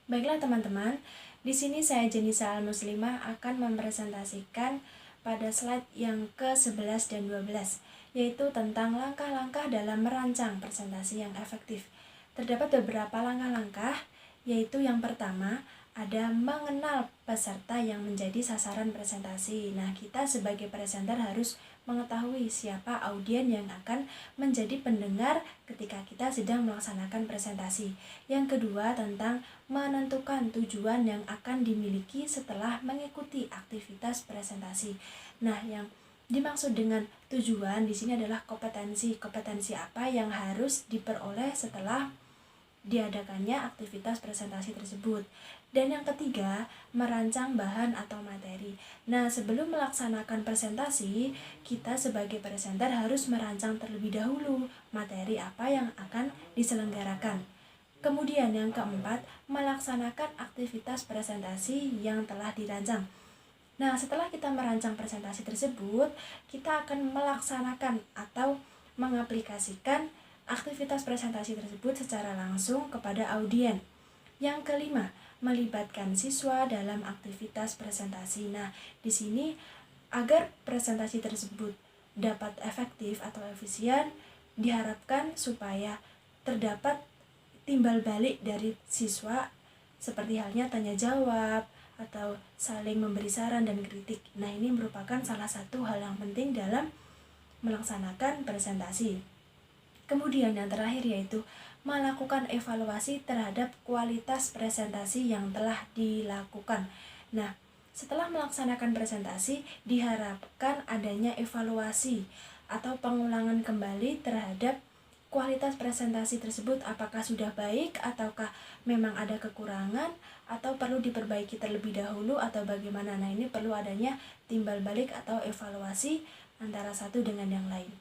Baiklah teman-teman, di sini saya Jenisa Al-Muslimah akan mempresentasikan pada slide yang ke-11 dan 12, yaitu tentang langkah-langkah dalam merancang presentasi yang efektif. Terdapat beberapa langkah-langkah, yaitu yang pertama, ada mengenal peserta yang menjadi sasaran presentasi. Nah, kita sebagai presenter harus mengetahui siapa audien yang akan menjadi pendengar ketika kita sedang melaksanakan presentasi. Yang kedua, tentang menentukan tujuan yang akan dimiliki setelah mengikuti aktivitas presentasi. Nah, yang dimaksud dengan tujuan di sini adalah kompetensi apa yang harus diperoleh setelah diadakannya aktivitas presentasi tersebut. Dan yang ketiga, merancang bahan atau materi. Nah, sebelum melaksanakan presentasi, kita sebagai presenter harus merancang terlebih dahulu materi apa yang akan diselenggarakan. Kemudian yang keempat, melaksanakan aktivitas presentasi yang telah dirancang. Nah, setelah kita merancang presentasi tersebut, kita akan melaksanakan atau mengaplikasikan aktivitas presentasi tersebut secara langsung kepada audien. Yang kelima, melibatkan siswa dalam aktivitas presentasi. Nah, di sini agar presentasi tersebut dapat efektif atau efisien, diharapkan supaya terdapat timbal balik dari siswa seperti halnya tanya jawab atau saling memberi saran dan kritik. Nah, ini merupakan salah satu hal yang penting dalam melaksanakan presentasi. Kemudian yang terakhir yaitu melakukan evaluasi terhadap kualitas presentasi yang telah dilakukan. Nah, setelah melaksanakan presentasi diharapkan adanya evaluasi atau pengulangan kembali terhadap kualitas presentasi tersebut, apakah sudah baik ataukah memang ada kekurangan atau perlu diperbaiki terlebih dahulu atau bagaimana. Nah, ini perlu adanya timbal balik atau evaluasi antara satu dengan yang lain.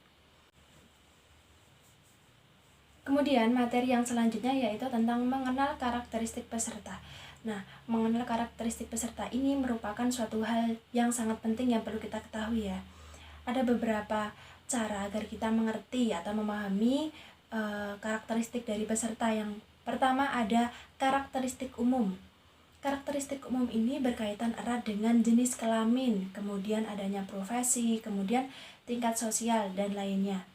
Kemudian materi yang selanjutnya yaitu tentang mengenal karakteristik peserta. Nah, mengenal karakteristik peserta ini merupakan suatu hal yang sangat penting yang perlu kita ketahui ya. Ada beberapa cara agar kita mengerti atau memahami karakteristik dari peserta. Yang pertama ada karakteristik umum. Karakteristik umum ini berkaitan erat dengan jenis kelamin, kemudian adanya profesi, kemudian tingkat sosial, dan lainnya.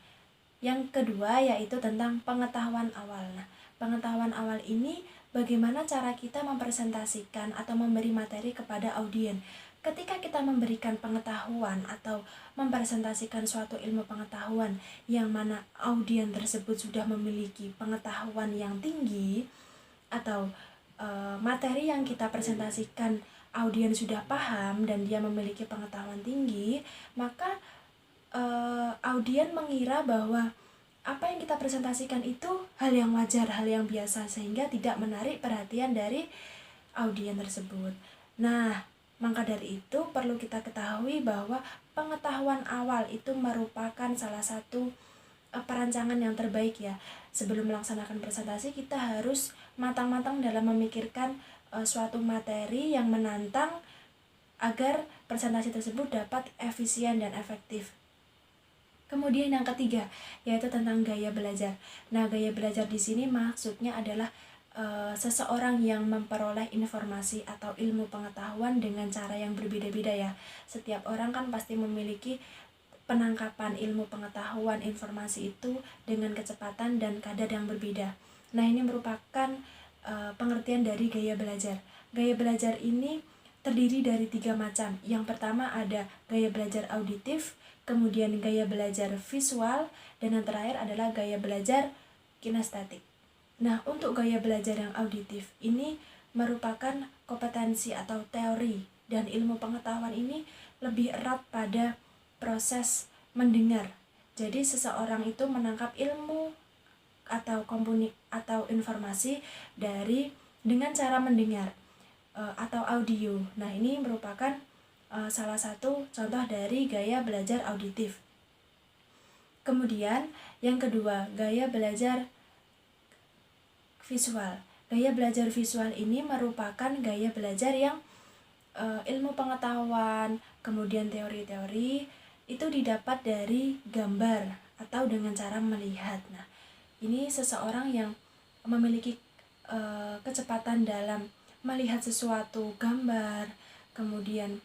Yang kedua yaitu tentang pengetahuan awal. Nah, pengetahuan awal ini bagaimana cara kita mempresentasikan atau memberi materi kepada audien. Ketika kita memberikan pengetahuan atau mempresentasikan suatu ilmu pengetahuan yang mana audien tersebut sudah memiliki pengetahuan yang tinggi atau materi yang kita presentasikan audien sudah paham dan dia memiliki pengetahuan tinggi, maka audien mengira bahwa apa yang kita presentasikan itu hal yang wajar, hal yang biasa, sehingga tidak menarik perhatian dari audien tersebut. Nah, maka dari itu perlu kita ketahui bahwa pengetahuan awal itu merupakan salah satu perancangan yang terbaik ya. Sebelum melaksanakan presentasi kita harus matang-matang dalam memikirkan suatu materi yang menantang agar presentasi tersebut dapat efisien dan efektif. Kemudian yang ketiga yaitu tentang gaya belajar. Nah, gaya belajar di sini maksudnya adalah seseorang yang memperoleh informasi atau ilmu pengetahuan dengan cara yang berbeda-beda ya. Setiap orang kan pasti memiliki penangkapan ilmu pengetahuan informasi itu dengan kecepatan dan kadar yang berbeda. Nah, ini merupakan pengertian dari gaya belajar. Gaya belajar ini terdiri dari 3 macam. Yang pertama ada gaya belajar auditif, kemudian gaya belajar visual, dan yang terakhir adalah gaya belajar kinestetik. Nah, untuk gaya belajar yang auditif ini merupakan kompetensi atau teori, dan ilmu pengetahuan ini lebih erat pada proses mendengar. Jadi seseorang itu menangkap ilmu atau informasi dengan cara mendengar atau audio. Nah, ini merupakan salah satu contoh dari gaya belajar auditif. Kemudian yang kedua, gaya belajar visual. Gaya belajar visual ini merupakan gaya belajar yang ilmu pengetahuan, kemudian teori-teori itu didapat dari gambar atau dengan cara melihat. Nah, ini seseorang yang memiliki kecepatan dalam melihat sesuatu gambar, kemudian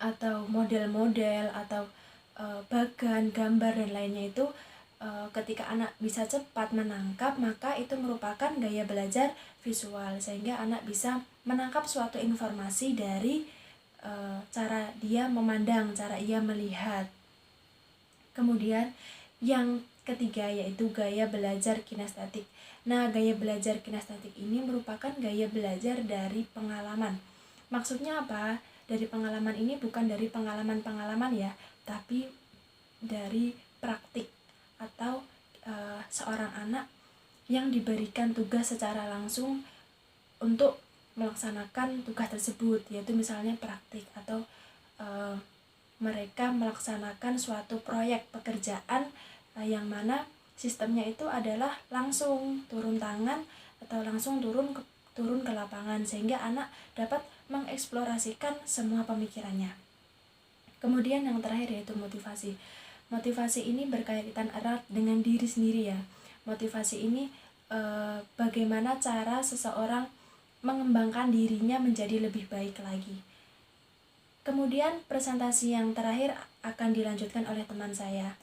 atau model-model atau bagan, gambar dan lainnya itu ketika anak bisa cepat menangkap, maka itu merupakan gaya belajar visual, sehingga anak bisa menangkap suatu informasi dari cara dia memandang, cara ia melihat. Kemudian yang ketiga yaitu gaya belajar kinestetik. Nah, gaya belajar kinestetik ini merupakan gaya belajar dari pengalaman. Maksudnya apa? Dari pengalaman ini bukan dari pengalaman-pengalaman ya, tapi dari praktik atau seorang anak yang diberikan tugas secara langsung untuk melaksanakan tugas tersebut, yaitu misalnya praktik atau mereka melaksanakan suatu proyek pekerjaan yang mana sistemnya itu adalah langsung turun tangan atau langsung turun ke lapangan, sehingga anak dapat mengeksplorasikan semua pemikirannya. Kemudian yang terakhir yaitu motivasi. Motivasi ini berkaitan erat dengan diri sendiri ya. Motivasi ini bagaimana cara seseorang mengembangkan dirinya menjadi lebih baik lagi. Kemudian presentasi yang terakhir akan dilanjutkan oleh teman saya.